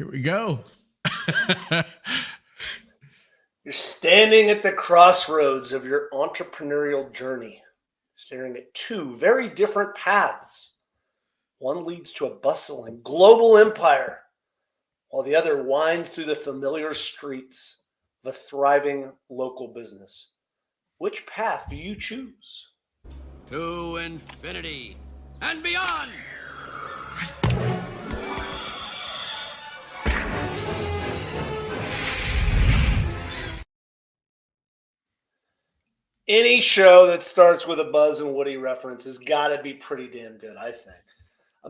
Here we go. You're standing at the crossroads of your entrepreneurial journey, staring at two very different paths. One leads to a bustling global empire, while the other winds through the familiar streets of a thriving local business. Which path do you choose? To infinity and beyond! Any show that starts with a Buzz and Woody reference has got to be pretty damn good, I think.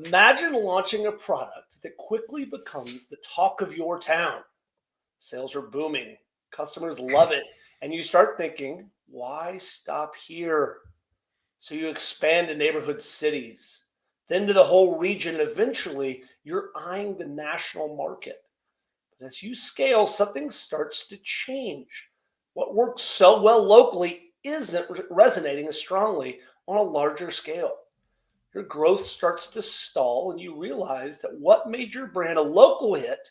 Imagine launching a product that quickly becomes the talk of your town. Sales are booming, customers love it, and you start thinking, why stop here? So you expand to neighborhood cities, then to the whole region. Eventually, you're eyeing the national market. But as you scale, something starts to change. What works so well locally isn't resonating as strongly on a larger scale. Your growth starts to stall, and you realize that what made your brand a local hit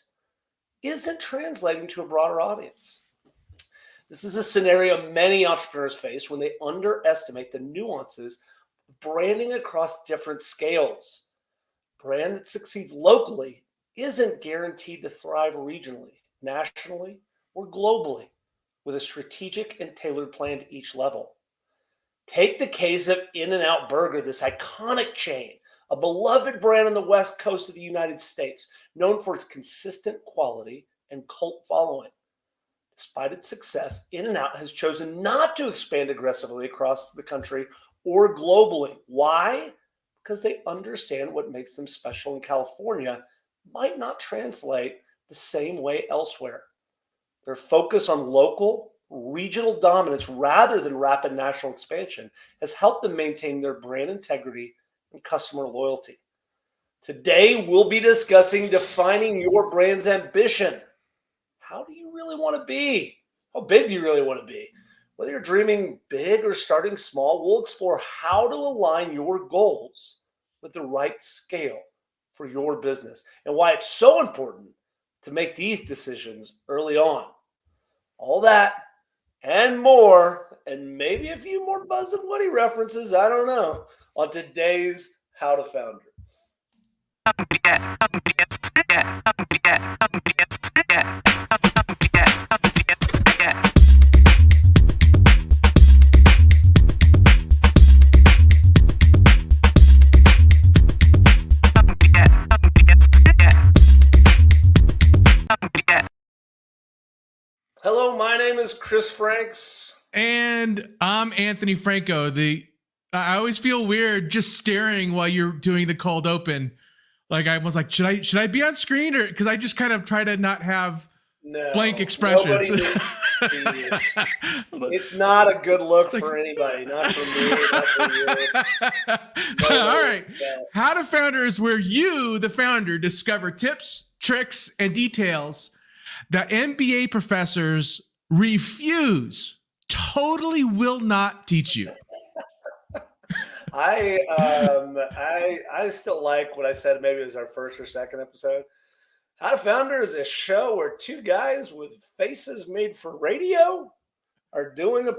isn't translating to a broader audience. This is a scenario many entrepreneurs face when they underestimate the nuances of branding across different scales. A brand that succeeds locally isn't guaranteed to thrive regionally, nationally, or globally, with a strategic and tailored plan to each level. Take the case of In-N-Out Burger, this iconic chain, a beloved brand on the West Coast of the United States, known for its consistent quality and cult following. Despite its success, In-N-Out has chosen not to expand aggressively across the country or globally. Why? Because they understand what makes them special in California might not translate the same way elsewhere. Their focus on local, regional dominance rather than rapid national expansion has helped them maintain their brand integrity and customer loyalty. Today, we'll be discussing defining your brand's ambition. How do you really want to be? How big do you really want to be? Whether you're dreaming big or starting small, we'll explore how to align your goals with the right scale for your business and why it's so important to make these decisions early on. All that and more, and maybe a few more Buzz and Woody references, I don't know, on today's How to Founder. Hello, my name is Chris Franks. And I'm Anthony Franco. I always feel weird just staring while you're doing the cold open. Like I was like, should I be on screen, or because I just kind of try to not have blank expressions. It's not a good look for anybody, not for me, not for you. All right. How to Founder is where you, the founder, discover tips, tricks, and details that MBA professors totally will not teach you. I still like what I said. Maybe it was our first or second episode. How to Founder is a show where two guys with faces made for radio are doing a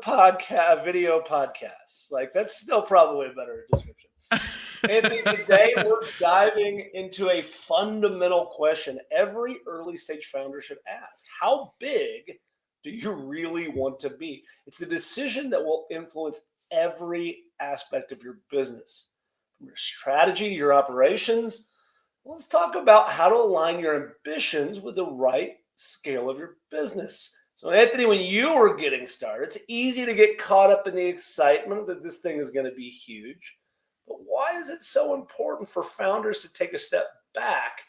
video podcast. Like, that's still probably a better description. Anthony, today we're diving into a fundamental question every early stage founder should ask. How big do you really want to be? It's a decision that will influence every aspect of your business, from your strategy to your operations. Let's talk about how to align your ambitions with the right scale of your business. So, Anthony, when you were getting started, it's easy to get caught up in the excitement that this thing is going to be huge. But why is it so important for founders to take a step back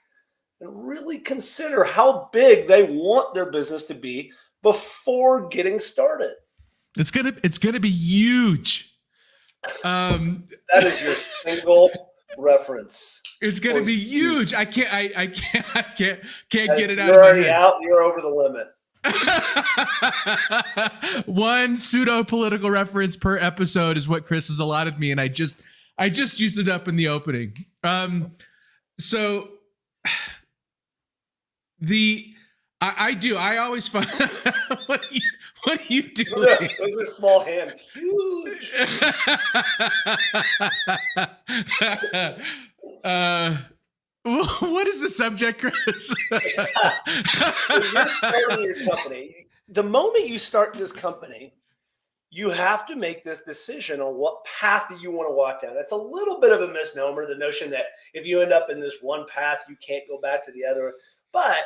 and really consider how big they want their business to be before getting started? It's gonna be huge. That is your single reference. It's gonna be huge. I can't get it out. You're already out. You're over the limit. One pseudo political reference per episode is what Chris has allotted me, and I just used it up in the opening. So I do. I always find what are you doing? Those are small hands. Huge. What is the subject, Chris? When you're starting your company, the moment you start this company, you have to make this decision on what path you want to walk down. That's a little bit of a misnomer, the notion that if you end up in this one path, you can't go back to the other. But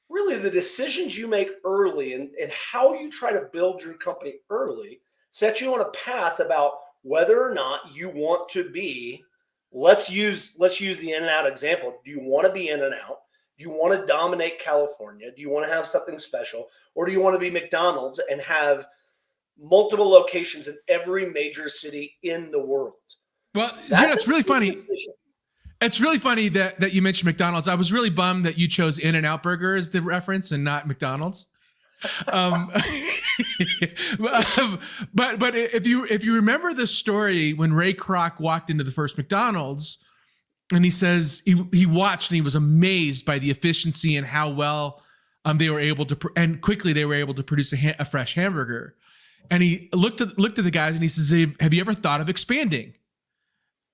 really, the decisions you make early and how you try to build your company early sets you on a path about whether or not you want to be. Let's use the In-N-Out example. Do you want to be In-N-Out? Do you want to dominate California? Do you want to have something special? Or do you want to be McDonald's and have multiple locations in every major city in the world? Well, it's really funny. It's really funny that you mentioned McDonald's. I was really bummed that you chose In-N-Out Burger as the reference and not McDonald's. But if you remember the story when Ray Kroc walked into the first McDonald's, and he says he watched and he was amazed by the efficiency and how well they were able to and quickly they were able to produce a fresh hamburger. And he looked at the guys and he says, "Have you ever thought of expanding?"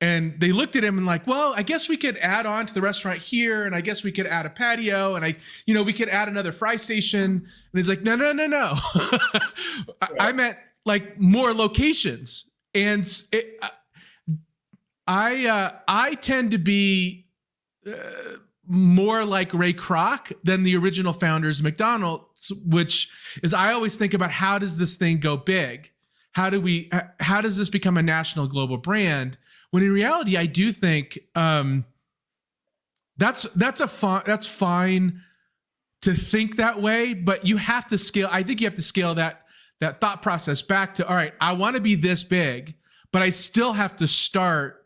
And they looked at him and like, "Well, I guess we could add on to the restaurant here, and I guess we could add a patio, and we could add another fry station." And he's like, "No. I meant like more locations." And I tend to be more like Ray Kroc than the original founders of McDonald's, which is I always think about how does this thing go big? How does this become a national global brand? When in reality, I do think that's fine to think that way, but you have to scale. I think you have to scale that thought process back to, all right, I want to be this big, but I still have to start.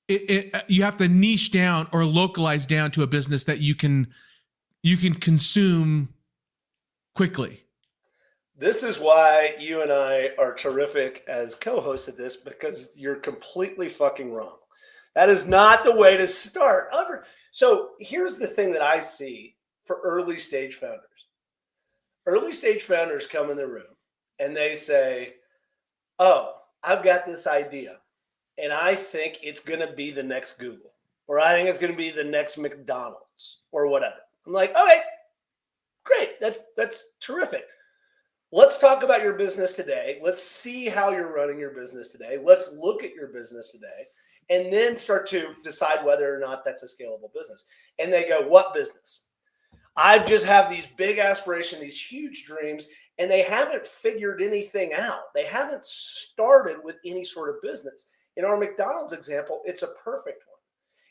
You have to niche down or localize down to a business that you can consume quickly. This is why you and I are terrific as co-hosts of this, because you're completely fucking wrong. That is not the way to start. So here's the thing that I see for early stage founders. Early stage founders come in the room and they say, "Oh, I've got this idea and I think it's going to be the next Google, or I think it's going to be the next McDonald's or whatever." I'm like, "Okay, great. That's terrific. Let's talk about your business today. Let's see how you're running your business today. Let's look at your business today, and then start to decide whether or not that's a scalable business." And they go, "What business?" I just have these big aspirations, these huge dreams, and they haven't figured anything out. They haven't started with any sort of business. In our McDonald's example, it's a perfect one.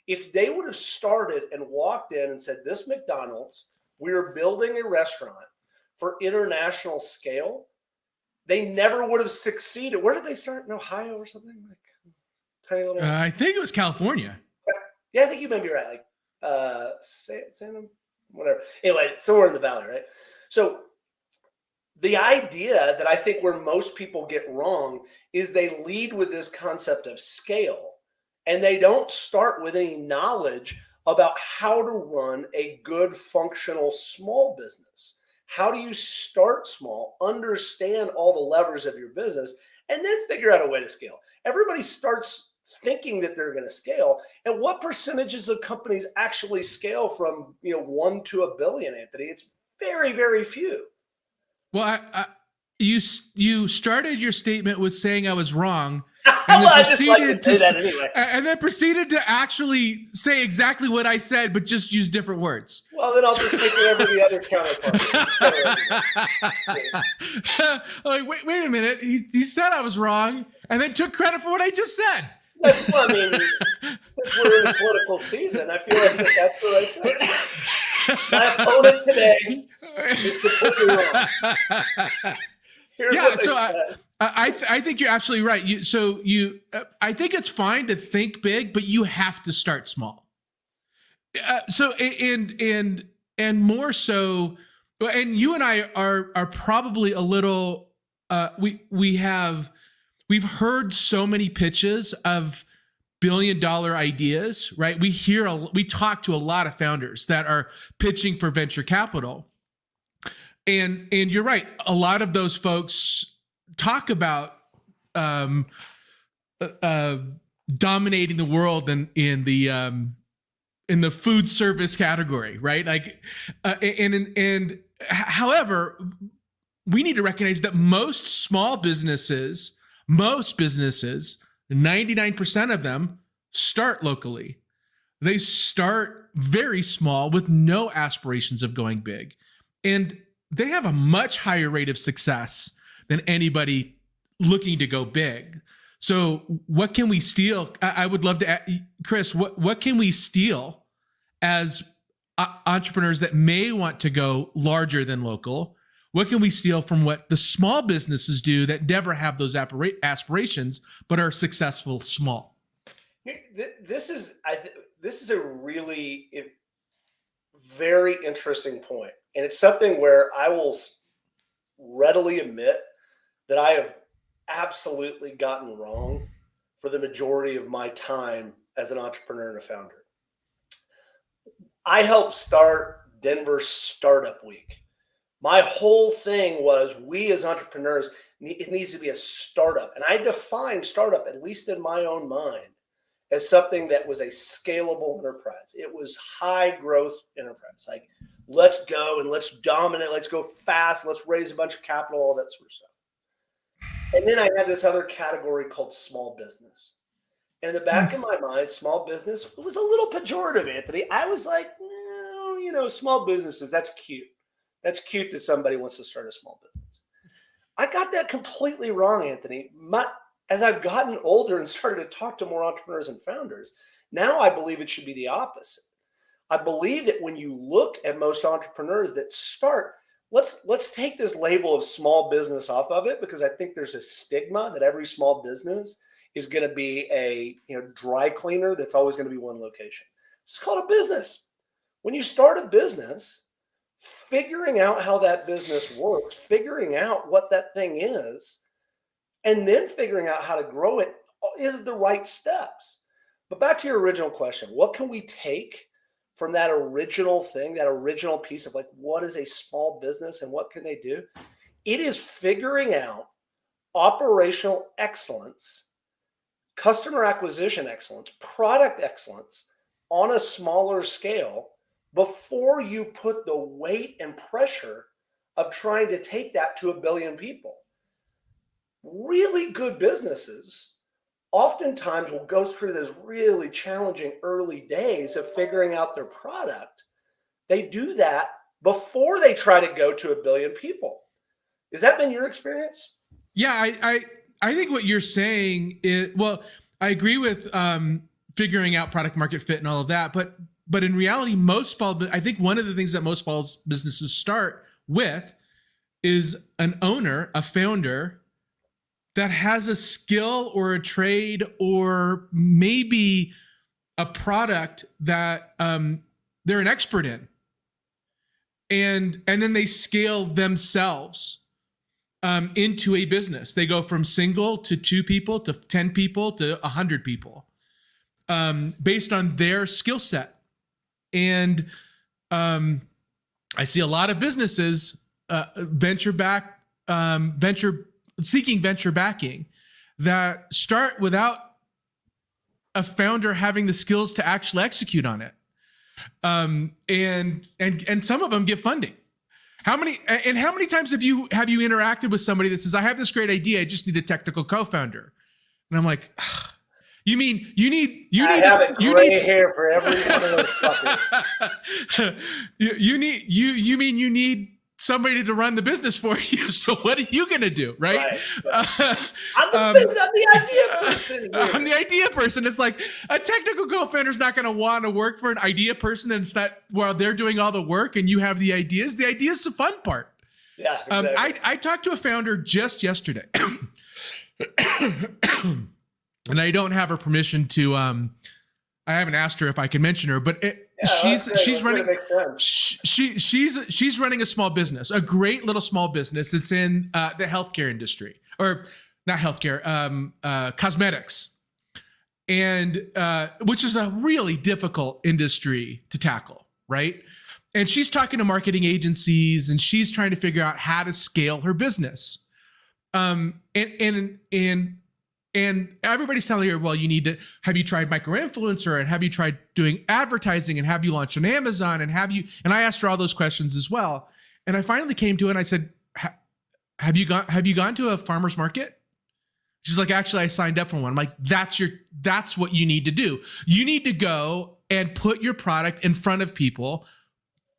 If they would have started and walked in and said, "This McDonald's, we're building a restaurant for international scale," they never would have succeeded. Where did they start? In Ohio or something? Like tiny little. I think it was California. Yeah, I think you may be right. Like Santa, whatever. Anyway, somewhere in the valley, right? So the idea that I think where most people get wrong is they lead with this concept of scale, and they don't start with any knowledge about how to run a good functional small business. How do you start small, understand all the levers of your business, and then figure out a way to scale? Everybody starts thinking that they're going to scale. And what percentages of companies actually scale from 1 to $1 billion, Anthony? It's very, very few. Well, you started your statement with saying I was wrong, and well, I just like to say that anyway. And then proceeded to actually say exactly what I said, but just use different words. Well, then I'll just take whatever the other counterpart is. Like, wait a minute. He said I was wrong, and then took credit for what I just said. That's what I mean. Since we're in the political season, I feel like that's the right thing. My opponent today is completely wrong. Here's what they said. I think you're absolutely right. I think it's fine to think big, but you have to start small. And more so, and you and I are probably a little. We've heard so many pitches of billion-dollar ideas, right? We talk to a lot of founders that are pitching for venture capital. And you're right. A lot of those folks talk about dominating the world in the food service category, right? Like, however, we need to recognize that most businesses, 99% of them start locally. They start very small with no aspirations of going big. And they have a much higher rate of success than anybody looking to go big. So what can we steal? I would love to, Chris, what can we steal as entrepreneurs that may want to go larger than local? What can we steal from what the small businesses do that never have those aspirations, but are successful small? This is a really very interesting point. And it's something where I will readily admit that I have absolutely gotten wrong for the majority of my time as an entrepreneur and a founder. I helped start Denver Startup Week. My whole thing was, we as entrepreneurs, it needs to be a startup. And I defined startup, at least in my own mind, as something that was a scalable enterprise. It was high growth enterprise. Like, let's go and let's dominate. Let's go fast. Let's raise a bunch of capital, all that sort of stuff. And then I had this other category called small business. And in the back of my mind, small business was a little pejorative, Anthony. I was like, no, small businesses, that's cute. That's cute that somebody wants to start a small business. I got that completely wrong, Anthony. As I've gotten older and started to talk to more entrepreneurs and founders, now I believe it should be the opposite. I believe that when you look at most entrepreneurs that start, let's take this label of small business off of it, because I think there's a stigma that every small business is going to be a dry cleaner that's always going to be one location. It's called a business. When you start a business, figuring out how that business works, figuring out what that thing is, and then figuring out how to grow it is the right steps. But back to your original question, what can we take from that original thing, that original piece of, like, what is a small business and what can they do? It is figuring out operational excellence, customer acquisition excellence, product excellence on a smaller scale before you put the weight and pressure of trying to take that to 1 billion people. Really good businesses oftentimes will go through those really challenging early days of figuring out their product. They do that before they try to go to 1 billion people. Has that been your experience? Yeah, I think what you're saying is, well, I agree with figuring out product market fit and all of that, but in reality, I think one of the things that most small businesses start with is an owner, a founder that has a skill or a trade or maybe a product that they're an expert in. And then they scale themselves into a business. They go from single to 2 people to 10 people to 100 people based on their skill set. And I see a lot of businesses seeking venture backing that start without a founder having the skills to actually execute on it. And some of them get funding. How many times have you interacted with somebody that says, I have this great idea, I just need a technical co-founder? And I'm like, you mean you need hair for every one of those fuckers. you need somebody to run the business for you. So what are you going to do? Right. I'm the idea person. I'm the idea person. It's like a technical co-founder is not going to want to work for an idea person and while they're doing all the work and you have the ideas. The idea is the fun part. Yeah. Exactly. I talked to a founder just yesterday and I don't have her permission to, I haven't asked her if I can mention her, but she's running a small business, a great little small business. It's in the healthcare industry, or not healthcare, cosmetics. and which is a really difficult industry to tackle, right? And she's talking to marketing agencies, and she's trying to figure out how to scale her business. And everybody's telling her, well, have you tried micro-influencer, and have you tried doing advertising, and have you launched on Amazon, and and I asked her all those questions as well. And I finally came to it and I said, have you gone to a farmer's market? She's like, actually, I signed up for one. I'm like, that's what you need to do. You need to go and put your product in front of people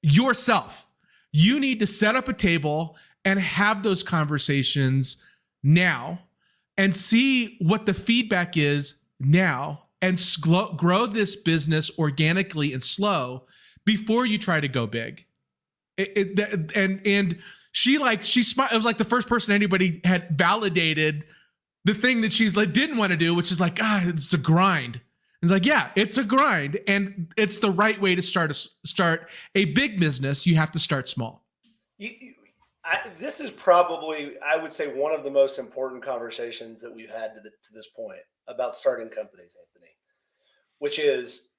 yourself. You need to set up a table and have those conversations now and see what the feedback is now, and grow this business organically and slow before you try to go big. And she smiled. It was like the first person anybody had validated the thing that she's like didn't want to do, which is like, it's a grind. It's like, yeah, it's a grind, and it's the right way to start a big business. You have to start small. This is probably, I would say, one of the most important conversations that we've had to this point about starting companies, Anthony, which is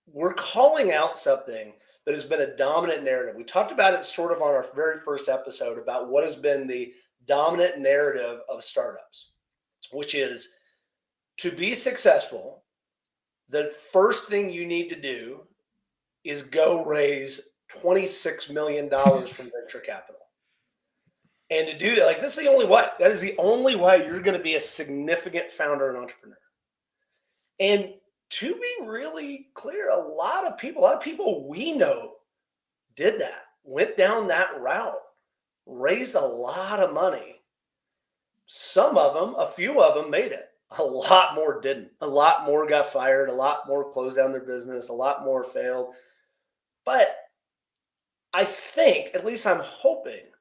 we're calling out something that has been a dominant narrative. We talked about it sort of on our very first episode about what has been the dominant narrative of startups, which is to be successful, the first thing you need to do is go raise $26 million from venture capital. And to do that, like, this is the only way. That is the only way you're going to be a significant founder and entrepreneur. And to be really clear, a lot of people we know did that, went down that route, raised a lot of money. Some of them, a few of them made it. A lot more didn't. A lot more got fired. A lot more closed down their business. A lot more failed. But I think, at least I'm hoping,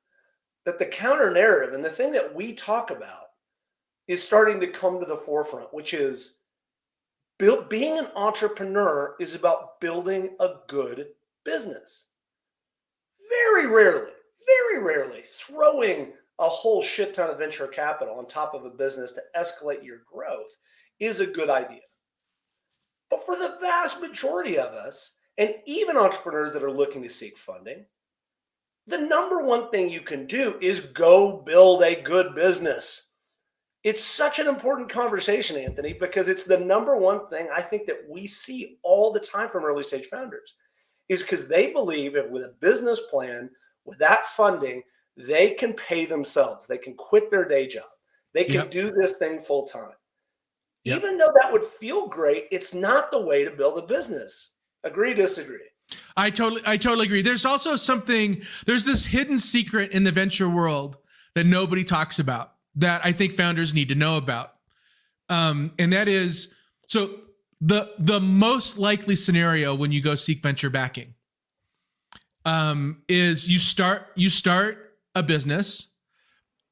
that the counter narrative and the thing that we talk about is starting to come to the forefront, which is being an entrepreneur is about building a good business. Very rarely throwing a whole shit ton of venture capital on top of a business to escalate your growth is a good idea. But for the vast majority of us, and even entrepreneurs that are looking to seek funding, the number one thing you can do is go build a good business. It's such an important conversation, Anthony, because it's the number one thing I think that we see all the time from early stage founders, is because they believe that with a business plan, with that funding, they can pay themselves. They can quit their day job. They can do this thing full time. Even though that would feel great, it's not the way to build a business. Agree, disagree? I totally agree. There's also there's this hidden secret in the venture world that nobody talks about that I think founders need to know about. And that is, so the most likely scenario when you go seek venture backing is you start a business,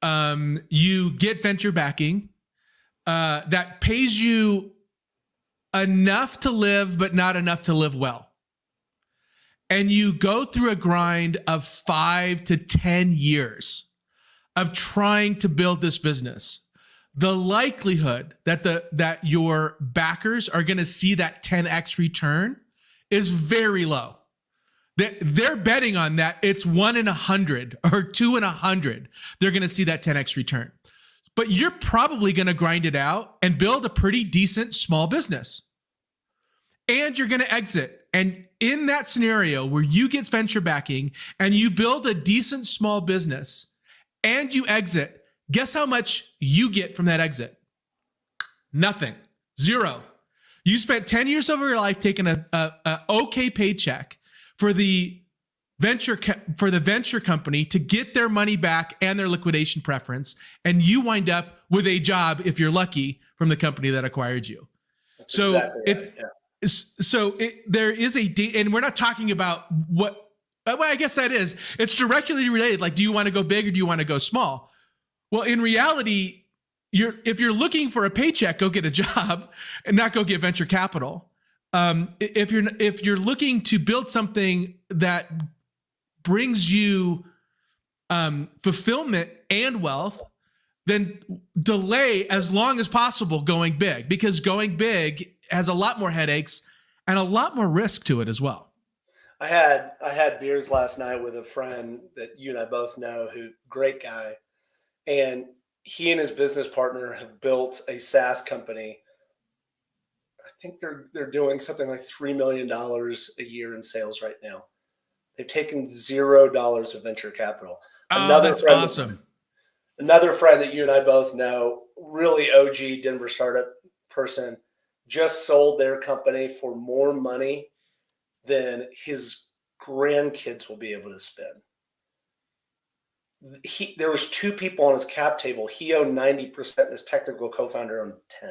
you get venture backing that pays you enough to live, but not enough to live well. And you go through a grind of 5 to 10 years of trying to build this business. The likelihood that your backers are going to see that 10x return is very low. They're betting on that. It's 1 in 100 or 2 in 100. They're going to see that 10x return. But you're probably going to grind it out and build a pretty decent small business. And you're going to exit. And in that scenario where you get venture backing and you build a decent small business and you exit, guess how much you get from that exit? Nothing. Zero. You spent 10 years of your life taking a okay paycheck for the venture company to get their money back and their liquidation preference, and you wind up with a job, if you're lucky, from the company that acquired you. That's so exactly it's right. there is and we're not talking about what. Well, I guess that is. It's directly related. Like, do you want to go big or do you want to go small? Well, in reality, if you're looking for a paycheck, go get a job and not go get venture capital. If you're looking to build something that brings you fulfillment and wealth, then delay as long as possible going big, because going big has a lot more headaches and a lot more risk to it as well. I had beers last night with a friend that you and I both know, who great guy, and he and his business partner have built a SaaS company. I think they're doing something like $3 million a year in sales right now. They've taken $0 of venture capital. Oh, that's awesome. Another friend that you and I both know, really OG Denver startup person, just sold their company for more money than his grandkids will be able to spend. There was 2 people on his cap table. He owned 90%, and his technical co-founder owned 10.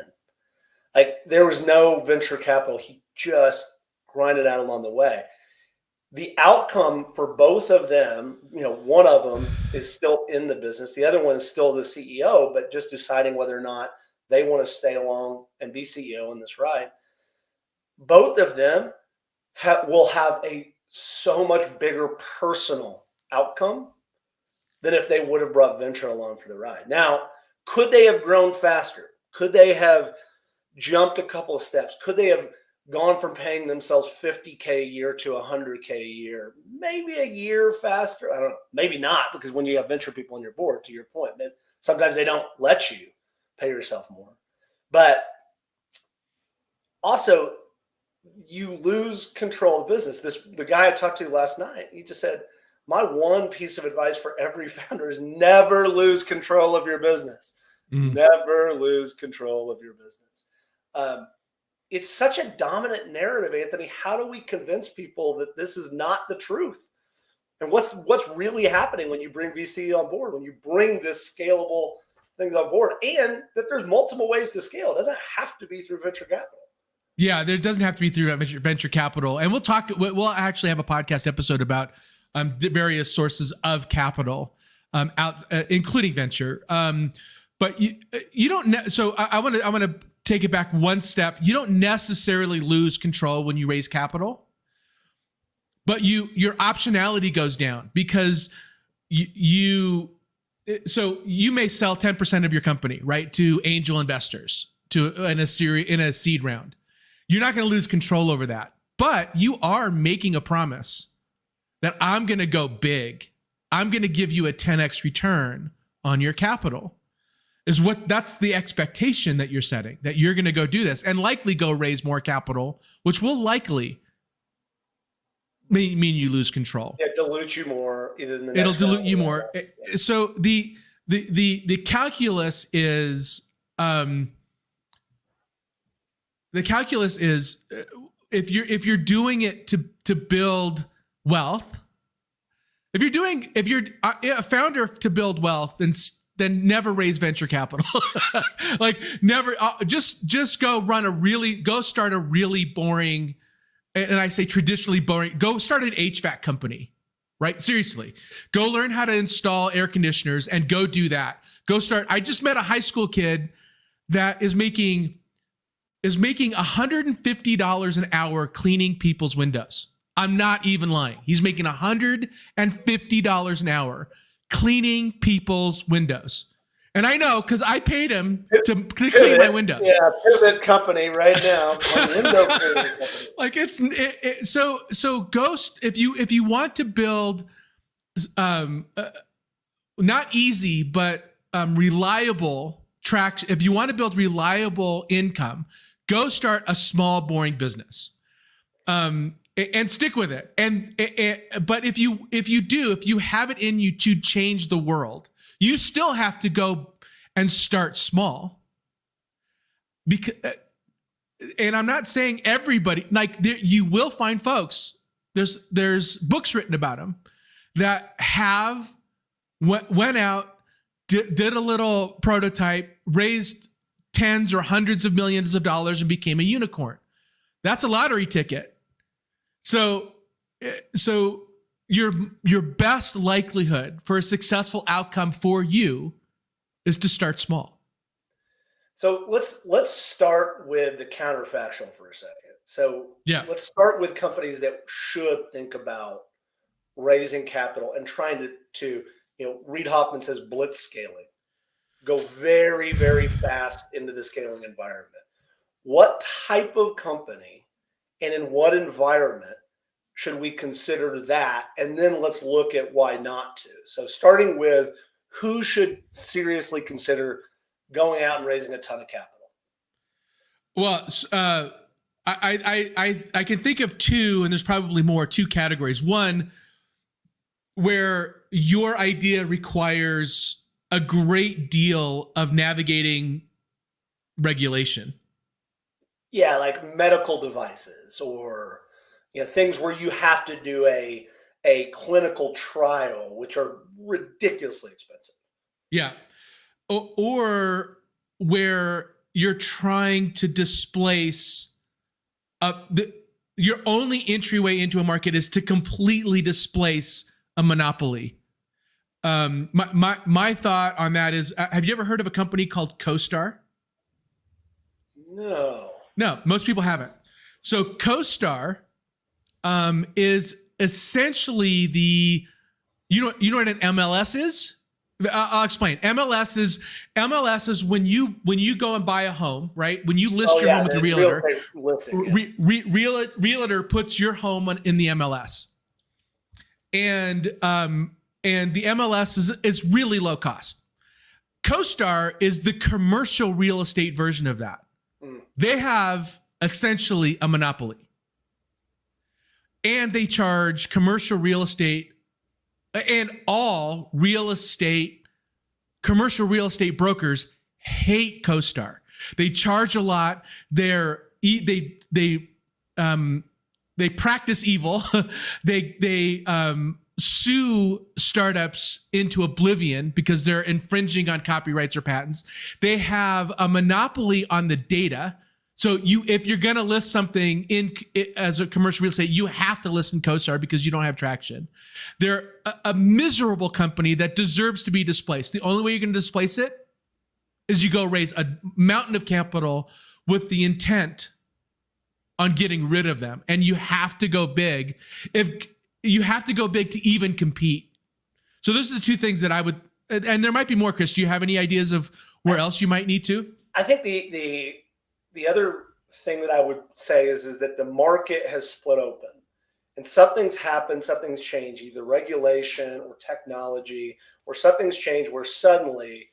Like, there was no venture capital. He just grinded out along the way. The outcome for both of them, one of them is still in the business. The other one is still the CEO, but just deciding whether or not they want to stay along and be CEO in this ride. Both of them will have a so much bigger personal outcome than if they would have brought venture along for the ride. Now, could they have grown faster? Could they have jumped a couple of steps? Could they have gone from paying themselves $50K a year to $100K a year? Maybe a year faster. I don't know. Maybe not, because when you have venture people on your board, to your point, sometimes they don't let you pay yourself more. But also, you lose control of business. The guy I talked to last night, he just said, my one piece of advice for every founder is never lose control of your business. Never lose control of your business. It's such a dominant narrative, Anthony. How do we convince people that this is not the truth? And what's really happening when you bring VC on board, when you bring this scalable things on board, and that there's multiple ways to scale? It doesn't have to be through venture capital. Yeah, there doesn't have to be through venture capital. And we'll actually have a podcast episode about the various sources of capital, including venture. But you don't. So I want to take it back one step. You don't necessarily lose control when you raise capital, but your optionality goes down, because you may sell 10% of your company, right, to angel investors in a seed round. You're not going to lose control over that, but you are making a promise that I'm going to go big. I'm going to give you a 10x return on your capital. That's the expectation that you're setting, that you're going to go do this and likely go raise more capital, which will likely mean you lose control. Yeah, dilute you more. It'll dilute you more. So the calculus is if you're doing it to build wealth, if you're a founder to build wealth, then never raise venture capital. Like, never, just go start a really boring, and I say traditionally boring, go start an HVAC company, right? Seriously, go learn how to install air conditioners and go do that. I just met a high school kid that is making $150 an hour cleaning people's windows. I'm not even lying. He's making $150 an hour cleaning people's windows. And I know, because I paid him to clean my windows. Yeah, pivot company right now. Window cleaning company. Like, so Ghost, if you want to build not easy, but reliable tracks, if you want to build reliable income, go start a small, boring business. And stick with it. But if you have it in you to change the world, you still have to go and start small. And I'm not saying everybody, you will find folks, there's books written about them that went out, did a little prototype, raised tens or hundreds of millions of dollars, and became a unicorn. That's a lottery ticket. So your best likelihood for a successful outcome for you is to start small. So let's start with the counterfactual for a second. So yeah, let's start with companies that should think about raising capital and trying to Reid Hoffman says blitz scaling. go very, very fast into the scaling environment. What type of company and in what environment should we consider that? And then let's look at why not to. So starting with who should seriously consider going out and raising a ton of capital? Well, I can think of two, and there's probably more, two categories. One, where your idea requires a great deal of navigating regulation. Yeah, like medical devices or things where you have to do a clinical trial, which are ridiculously expensive. Yeah. Or where you're trying to displace your only entryway into a market is to completely displace a monopoly. My thought on that is, have you ever heard of a company called CoStar? No, most people haven't. So CoStar is essentially you know what an MLS is? I'll explain. MLS is when you go and buy a home, right? When you list your home with the realtor, realtor puts your home in the MLS, and the MLS is really low cost. CoStar is the commercial real estate version of that. They have essentially a monopoly, and they charge commercial real estate, and all commercial real estate brokers hate CoStar. They charge a lot. They practice evil. they sue startups into oblivion because they're infringing on copyrights or patents. They have a monopoly on the data. So if you're going to list something as a commercial real estate, you have to list in CoStar because you don't have traction. They're a miserable company that deserves to be displaced. The only way you're going to displace it is you go raise a mountain of capital with the intent on getting rid of them. And you have to go big. You have to go big to even compete. So those are the two things that I would, and there might be more, Chris. Do you have any ideas of where else you might need to? I think the other thing that I would say is that the market has split open and something's happened, something's changed, either regulation or technology, or something's changed where suddenly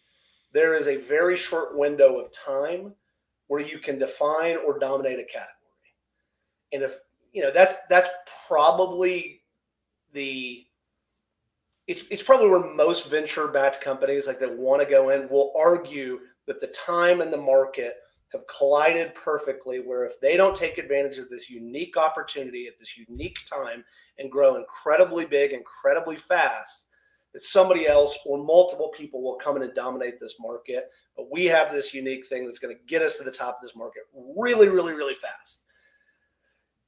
there is a very short window of time where you can define or dominate a category. And if, that's probably it's probably where most venture-backed companies that want to go in will argue that the time and the market have collided perfectly, where if they don't take advantage of this unique opportunity at this unique time and grow incredibly big, incredibly fast, that somebody else or multiple people will come in and dominate this market. But we have this unique thing that's going to get us to the top of this market really, really, really fast.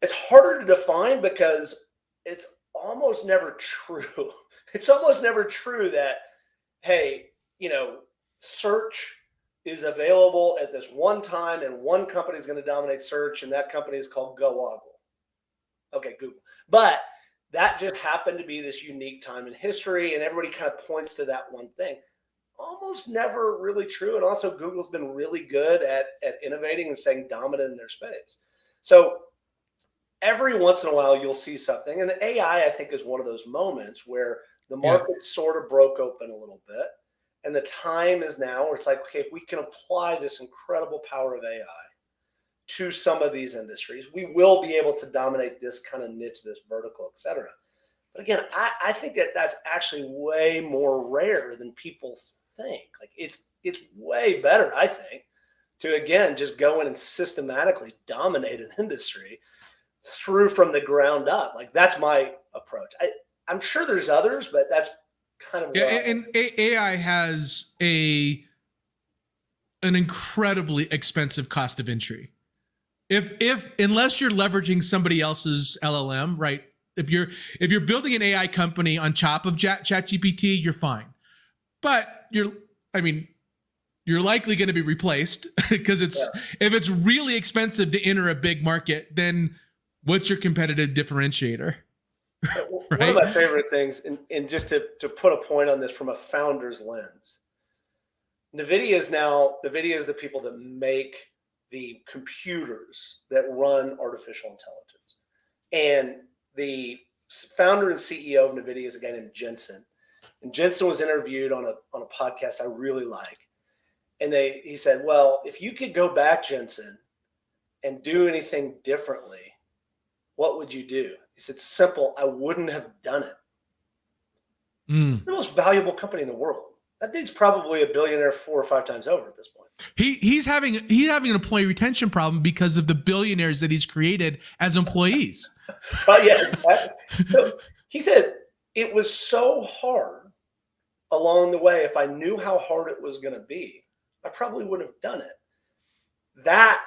It's harder to define because it's almost never true. It's almost never true that, hey, search is available at this one time and one company is going to dominate search, and that company is called Google. Okay, Google. But that just happened to be this unique time in history, and everybody kind of points to that one thing. Almost never really true. And also Google's been really good at innovating and staying dominant in their space. So every once in a while you'll see something, and AI, I think, is one of those moments where the market sort of broke open a little bit. And the time is now where it's like, okay, if we can apply this incredible power of AI to some of these industries, we will be able to dominate this kind of niche, this vertical, et cetera. But again, I think that that's actually way more rare than people think. It's way better, I think, to, again, just go in and systematically dominate an industry through from the ground up. That's my approach. I'm sure there's others, but that's kind of and AI has an incredibly expensive cost of entry. Unless you're leveraging somebody else's LLM, right? If you're building an AI company on top of ChatGPT, you're fine. But you're likely going to be replaced because if it's really expensive to enter a big market, then what's your competitive differentiator? Right? One of my favorite things, and just to put a point on this from a founder's lens, NVIDIA is the people that make the computers that run artificial intelligence. And the founder and CEO of NVIDIA is a guy named Jensen. And Jensen was interviewed on a podcast I really like. And he said, well, if you could go back, Jensen, and do anything differently, what would you do? He said, simple, I wouldn't have done it. It's the most valuable company in the world. That dude's probably a billionaire 4 or 5 times over at this point. He's having an employee retention problem because of the billionaires that he's created as employees. Yeah, exactly. So he said it was so hard along the way. If I knew how hard it was going to be, I probably wouldn't have done it. That,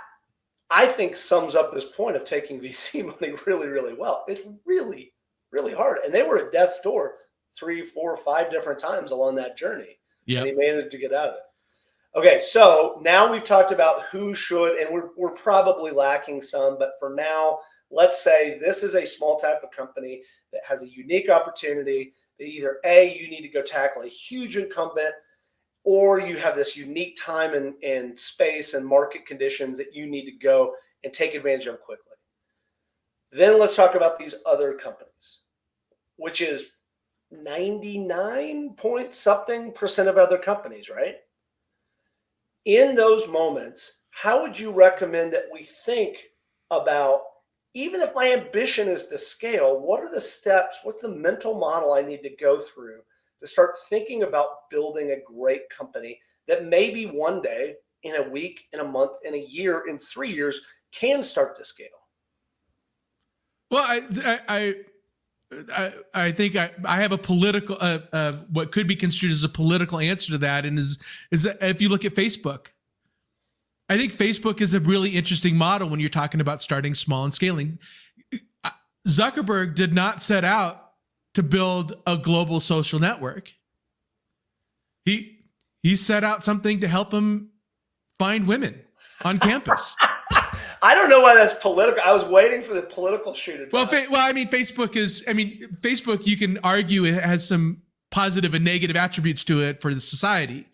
I think, sums up this point of taking VC money really, really well. It's really, really hard. And they were at death's door 3, 4, 5 different times along that journey. Yeah. And he managed to get out of it. Okay, so now we've talked about who should, and we're probably lacking some, but for now, let's say this is a small type of company that has a unique opportunity that either A, you need to go tackle a huge incumbent, or you have this unique time and space and market conditions that you need to go and take advantage of quickly. Then let's talk about these other companies, which is 99 point something % of other companies, right? In those moments, how would you recommend that we think about, even if my ambition is to scale, what are the steps, what's the mental model I need to go through to start thinking about building a great company that maybe one day, in a week, in a month, in a year, in 3 years, can start to scale? Well, I think I have a political, what could be construed as a political answer to that, and is that if you look at Facebook, I think Facebook is a really interesting model when you're talking about starting small and scaling. Zuckerberg did not set out to build a global social network. He set out something to help him find women on campus. I don't know why that's political. I was waiting for the political shoot. Facebook, you can argue it has some positive and negative attributes to it for the society.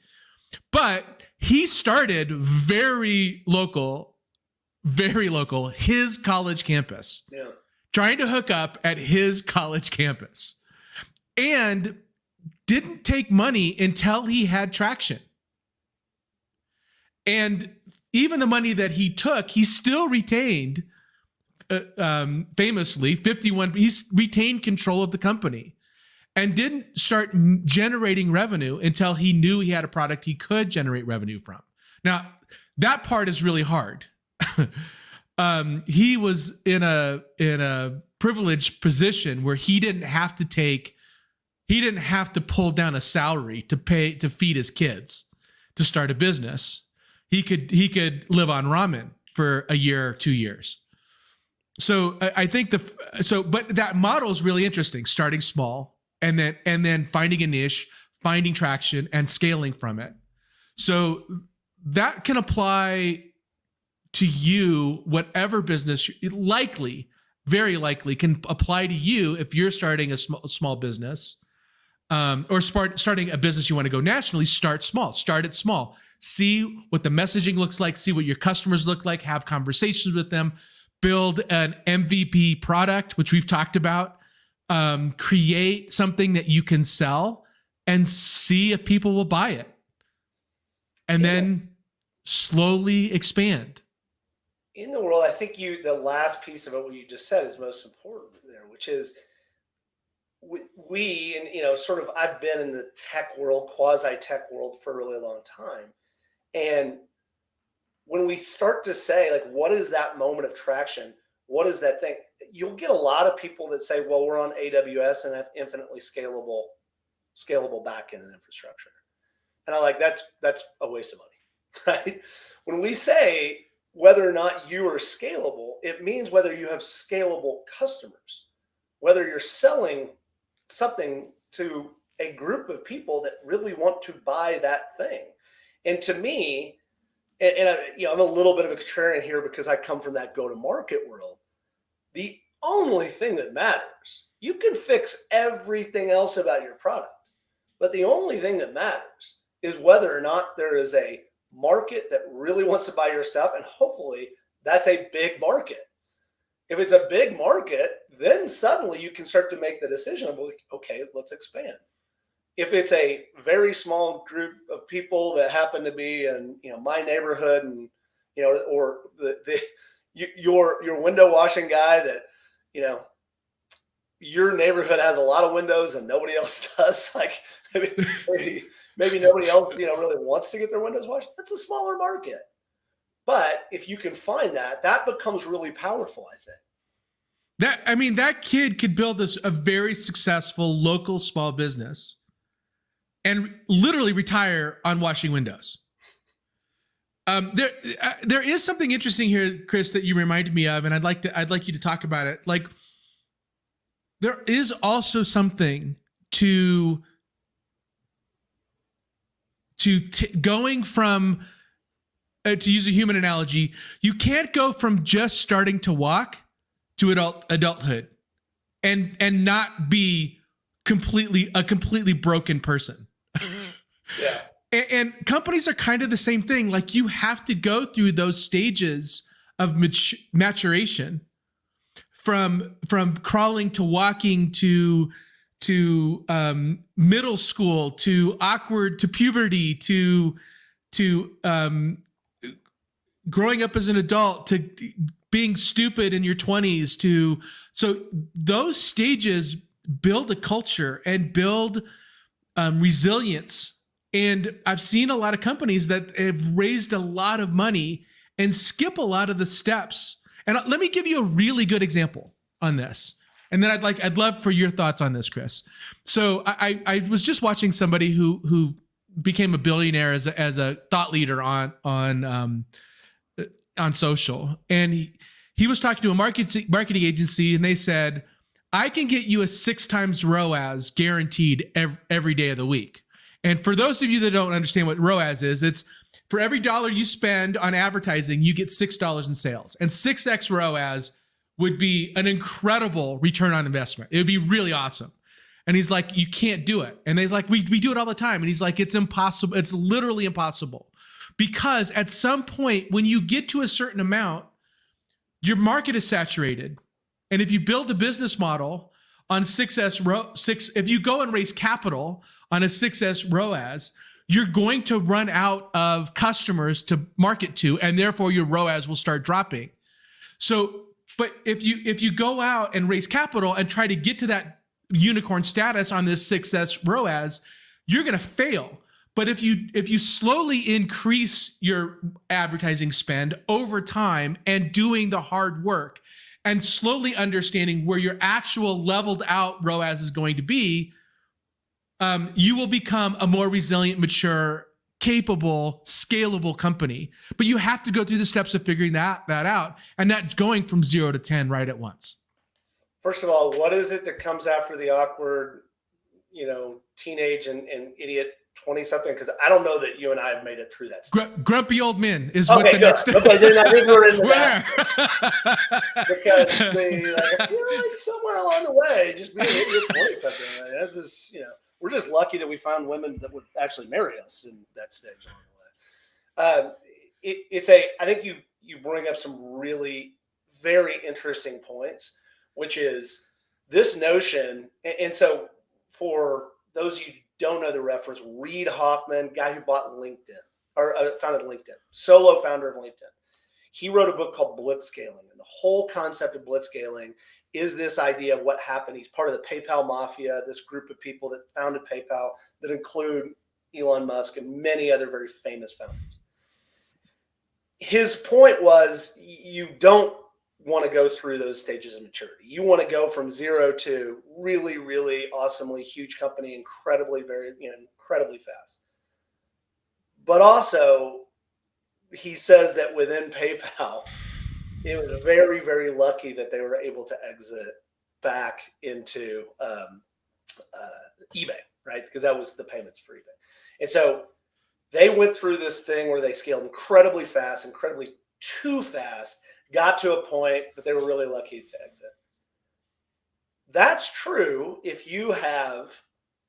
But he started very local, his college campus, trying to hook up at his college campus, and didn't take money until he had traction. And even the money that he took, he still retained, famously, 51. He's retained control of the company and didn't start generating revenue until he knew he had a product he could generate revenue from. Now, that part is really hard. He was in a privileged position where he didn't have to pull down a salary to feed his kids to start a business. He could live on ramen for a year or 2 years. So I think but that model is really interesting. Starting small and then finding a niche, finding traction, and scaling from it. So that can apply to you, whatever business very likely can apply to you if you're starting a small business, or starting a business you want to go nationally. Start small. Start it small. See what the messaging looks like, see what your customers look like, have conversations with them, build an MVP product, which we've talked about, create something that you can sell and see if people will buy it. And then slowly expand. In the world, I think the last piece of it, what you just said, is most important there, which is I've been in the tech world, quasi-tech world, for a really long time. And when we start to say, like, what is that moment of traction? What is that thing? You'll get a lot of people that say, well, we're on AWS and have infinitely scalable backend and infrastructure. And that's a waste of money, right? When we say whether or not you are scalable, it means whether you have scalable customers, whether you're selling something to a group of people that really want to buy that thing. And to me, I'm a little bit of a contrarian here because I come from that go-to-market world. The only thing that matters, you can fix everything else about your product, but the only thing that matters is whether or not there is a market that really wants to buy your stuff. And hopefully that's a big market. If it's a big market, then suddenly you can start to make the decision of, okay, let's expand. If it's a very small group of people that happen to be in, my neighborhood, and, or your window washing guy that, your neighborhood has a lot of windows and nobody else does, like maybe nobody else, really wants to get their windows washed. That's a smaller market. But if you can find that becomes really powerful, I think. That kid could build a very successful local small business and literally retire on washing windows. There is something interesting here, Chris, that you reminded me of, and I'd like you to talk about it. Like, there is also something to going from, to use a human analogy, you can't go from just starting to walk to adulthood and not be a completely broken person. Yeah. And companies are kind of the same thing. Like, you have to go through those stages of maturation, from crawling to walking to middle school, to awkward, to puberty, to growing up as an adult, to being stupid in your 20s, so those stages build a culture and build resilience. And I've seen a lot of companies that have raised a lot of money and skip a lot of the steps. And let me give you a really good example on this. And then I'd love for your thoughts on this, Chris. So I was just watching somebody who became a billionaire as a thought leader on social. And he was talking to a marketing agency, and they said, I can get you a 6 times ROAS guaranteed every day of the week. And for those of you that don't understand what ROAS is, it's for every dollar you spend on advertising, you get $6 in sales. And 6x ROAS would be an incredible return on investment. It would be really awesome. And he's like, you can't do it. And he's like, we do it all the time. And he's like, it's impossible. It's literally impossible. Because at some point, when you get to a certain amount, your market is saturated. And if you build a business model on 6, if you go and raise capital on a 6S ROAS, you're going to run out of customers to market to, and therefore your ROAS will start dropping. So, but if you go out and raise capital and try to get to that unicorn status on this 6S ROAS, you're going to fail. But if you slowly increase your advertising spend over time and doing the hard work and slowly understanding where your actual leveled out ROAS is going to be, you will become a more resilient, mature, capable, scalable company. But you have to go through the steps of figuring that out, and not going from 0 to 10 right at once. First of all, what is it that comes after the awkward, teenage and idiot 20-something? Because I don't know that you and I have made it through that stage. Grumpy old men is okay, what the good. next. Okay, then I think we're into that. Because like somewhere along the way, just being an idiot 20-something. That's just, we're just lucky that we found women that would actually marry us in that stage along the way. I think you bring up some really very interesting points, which is this notion. And so for those of you who don't know the reference, Reid Hoffman, guy who bought LinkedIn or founded LinkedIn, solo founder of LinkedIn. He wrote a book called Blitzscaling. And the whole concept of blitzscaling is this idea of what happened. He's part of the PayPal mafia, this group of people that founded PayPal that include Elon Musk and many other very famous founders. His point was, you don't want to go through those stages of maturity. You want to go from 0 to really, really awesomely huge company, incredibly fast. But also, he says that within PayPal, it was very, very lucky that they were able to exit back into eBay, right? Because that was the payments for eBay. And so they went through this thing where they scaled incredibly fast, incredibly too fast, got to a point, but they were really lucky to exit. That's true if you have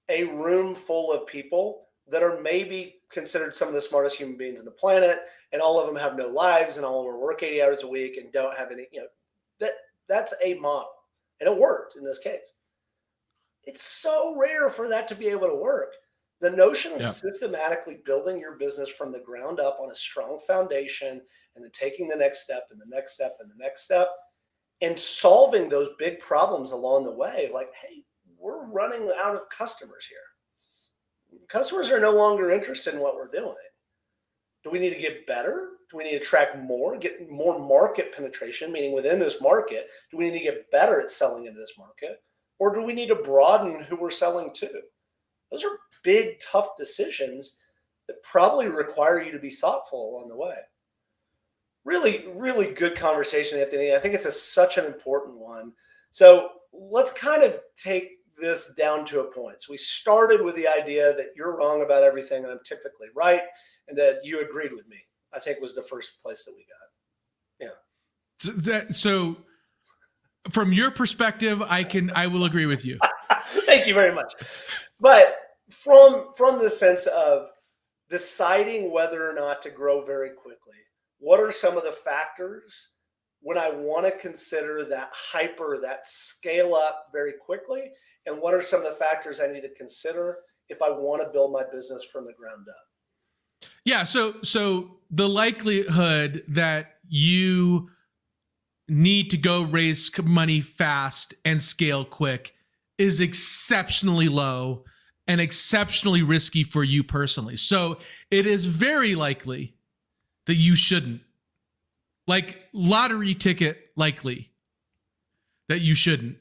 a room full of people that are maybe considered some of the smartest human beings on the planet, and all of them have no lives, and all of them work 80 hours a week and don't have any, that's a model. And it worked in this case. It's so rare for that to be able to work. The notion of systematically building your business from the ground up on a strong foundation, and then taking the next step and the next step and the next step, and solving those big problems along the way. Like, hey, we're running out of customers here. Customers are no longer interested in what we're doing. Do we need to get better? Do we need to attract more, get more market penetration, meaning within this market? Do we need to get better at selling into this market? Or do we need to broaden who we're selling to? Those are big, tough decisions that probably require you to be thoughtful along the way. Really, really good conversation, Anthony. I think it's such an important one. So let's kind of take this down to a point. So we started with the idea that you're wrong about everything and I'm typically right, and that you agreed with me, I think was the first place that we got. Yeah. So from your perspective, I will agree with you. Thank you very much. But from the sense of deciding whether or not to grow very quickly, what are some of the factors when I want to consider that scale up very quickly? And what are some of the factors I need to consider if I want to build my business from the ground up? Yeah. So the likelihood that you need to go raise money fast and scale quick is exceptionally low and exceptionally risky for you personally. So it is very likely that you shouldn't. Like lottery ticket likely that you shouldn't.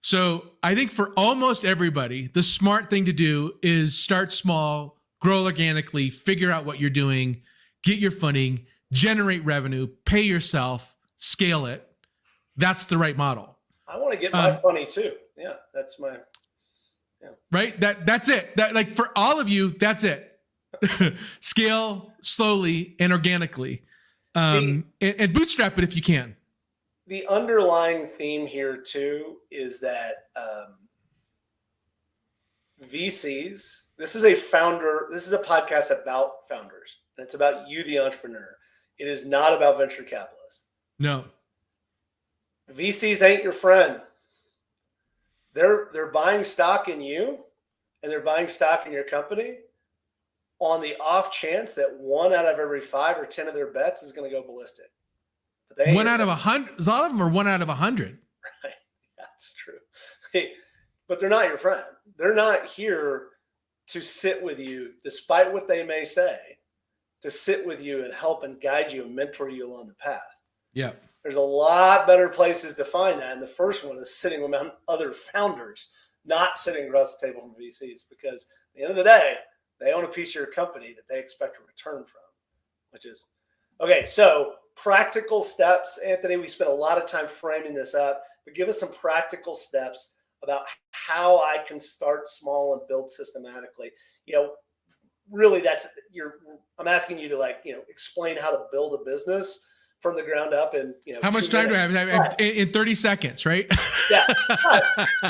So I think for almost everybody, the smart thing to do is start small, grow organically, figure out what you're doing, get your funding, generate revenue, pay yourself, scale it. That's the right model. I want to get my funny too. Yeah, that's my. Yeah. Right. That's it. That, like, for all of you, that's it. Scale slowly and organically, and bootstrap it if you can. The underlying theme here too is that VCs. This is a podcast about founders, and it's about you, the entrepreneur. It is not about venture capitalists. No. VCs ain't your friend. They're buying stock in you, and they're buying stock in your company on the off chance that 1 out of every 5 or 10 of their bets is going to go ballistic. But they 1 out of 100. A lot of them are 1 out of 100. Right. That's true. But they're not your friend. They're not here to sit with you, despite what they may say, to sit with you and help and guide you and mentor you along the path. Yeah. There's a lot better places to find that. And the first one is sitting among other founders, not sitting across the table from VCs, because at the end of the day, they own a piece of your company that they expect a return from, which is, okay, so practical steps. Anthony, we spent a lot of time framing this up, but give us some practical steps about how I can start small and build systematically. Really I'm asking you to explain how to build a business from the ground up. And how much time do I have? I have in 30 seconds, right? Yeah.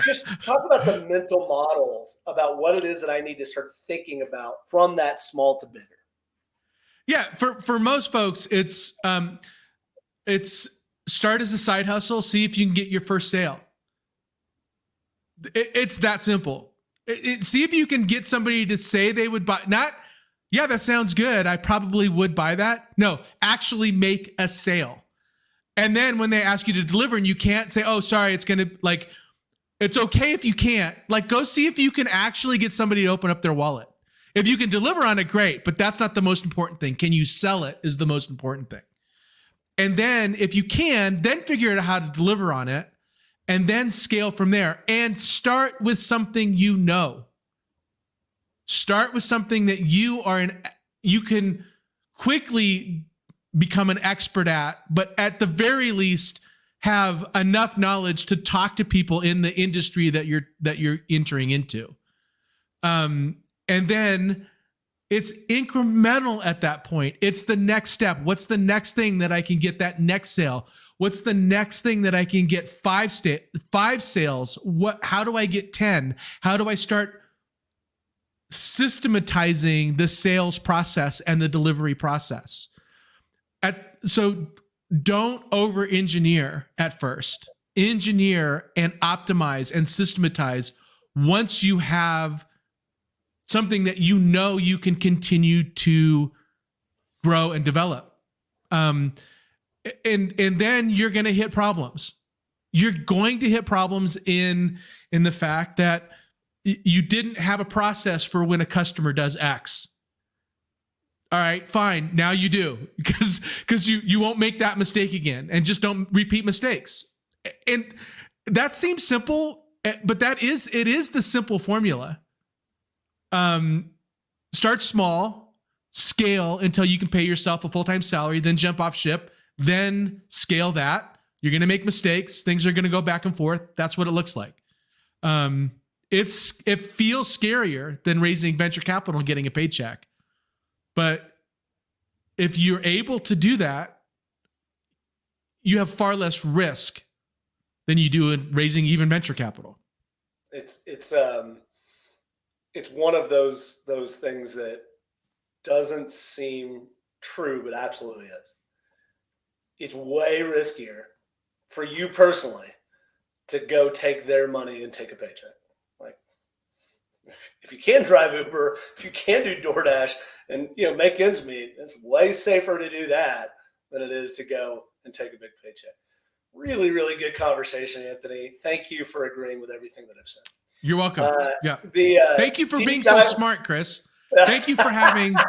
Just talk about the mental models about what it is that I need to start thinking about from that small to bigger. Yeah. For most folks, it's start as a side hustle. See if you can get your first sale. It's that simple. See if you can get somebody to say they would buy, yeah, that sounds good. I probably would buy that. No, actually make a sale. And then when they ask you to deliver and you can't, say, oh, sorry, it's okay if you can't. Go see if you can actually get somebody to open up their wallet. If you can deliver on it, great, but that's not the most important thing. Can you sell it is the most important thing. And then if you can, then figure out how to deliver on it and then scale from there, and start with something you know. Start with something that you can quickly become an expert at, but at the very least have enough knowledge to talk to people in the industry that you're entering into. And then it's incremental at that point. It's the next step. What's the next thing that I can get that next sale? What's the next thing that I can get 5 sales? How do I get 10? How do I start systematizing the sales process and the delivery process. So don't over engineer at first. Engineer and optimize and systematize once you have something that you know you can continue to grow and develop. And then you're going to hit problems. You're going to hit problems in the fact that you didn't have a process for when a customer does X. All right, fine. Now you do, because you won't make that mistake again, and just don't repeat mistakes. And that seems simple, but it is the simple formula. Start small, scale until you can pay yourself a full-time salary, then jump off ship, then scale that. You're going to make mistakes. Things are going to go back and forth. That's what it looks like. It feels scarier than raising venture capital and getting a paycheck. But if you're able to do that, you have far less risk than you do in raising even venture capital. It's one of those things that doesn't seem true, but absolutely is. It's way riskier for you personally to go take their money and take a paycheck. Like, if you can drive Uber, if you can do DoorDash and, make ends meet, it's way safer to do that than it is to go and take a big paycheck. Really, really good conversation, Anthony. Thank you for agreeing with everything that I've said. You're welcome. Yeah. Thank you for being so smart, Chris. Thank you for having. I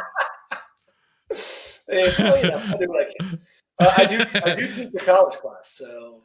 do what I can. I do teach a college class, so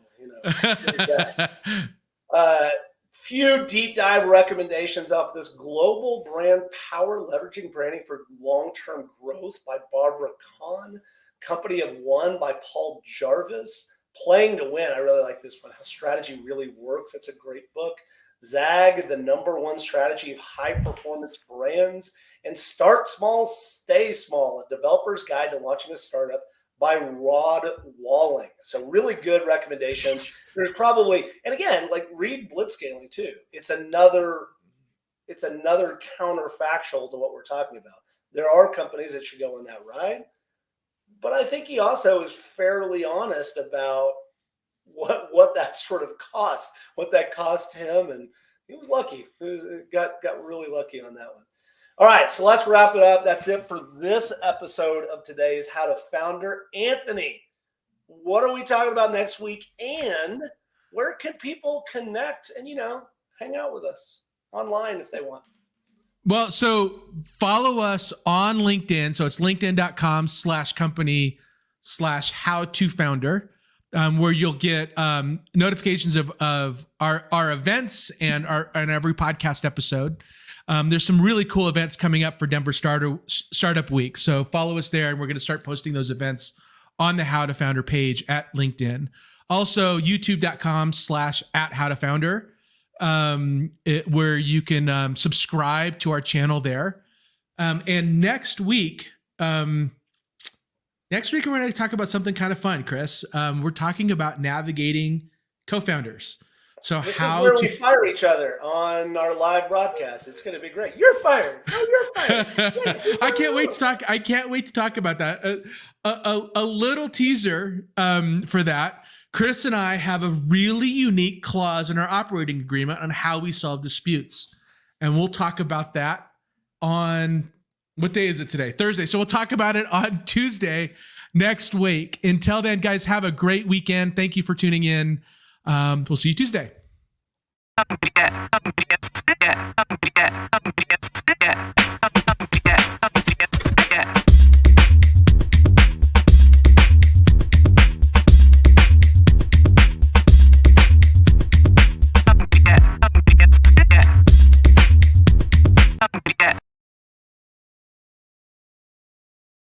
few deep dive recommendations off this global brand power, leveraging branding for long-term growth by Barbara Kahn, Company of One by Paul Jarvis, Playing to Win. I really like this one. How strategy really works. That's a great book. Zag, the #1 strategy of high performance brands, and Start Small, Stay Small, a developer's guide to launching a startup by Rod Walling. So really good recommendations. There's probably, and again, like read Blitzscaling too. It's another counterfactual to what we're talking about. There are companies that should go on that ride, but I think he also is fairly honest about what that sort of cost, what that cost him, and he was lucky. Got really lucky on that one. All right, so let's wrap it up. That's it for this episode of today's How to Founder. Anthony, what are we talking about next week, and where can people connect and hang out with us online if they want? Well, so follow us on LinkedIn. So it's linkedin.com/company/how-to-founder. Where you'll get notifications of our events and every podcast episode. There's some really cool events coming up for Denver Startup Week. So follow us there, and we're going to start posting those events on the How to Founder page at LinkedIn. Also, youtube.com/@howtofounder, where you can subscribe to our channel there. And next week, we're going to talk about something kind of fun, Chris. We're talking about navigating co-founders. So this is where we fire each other on our live broadcast. It's going to be great. You're fired. No, you're fired. I can't wait to talk about that. A little teaser for that. Chris and I have a really unique clause in our operating agreement on how we solve disputes, and we'll talk about that on. What day is it today? Thursday. So we'll talk about it on Tuesday next week. Until then, guys, have a great weekend. Thank you for tuning in. We'll see you Tuesday.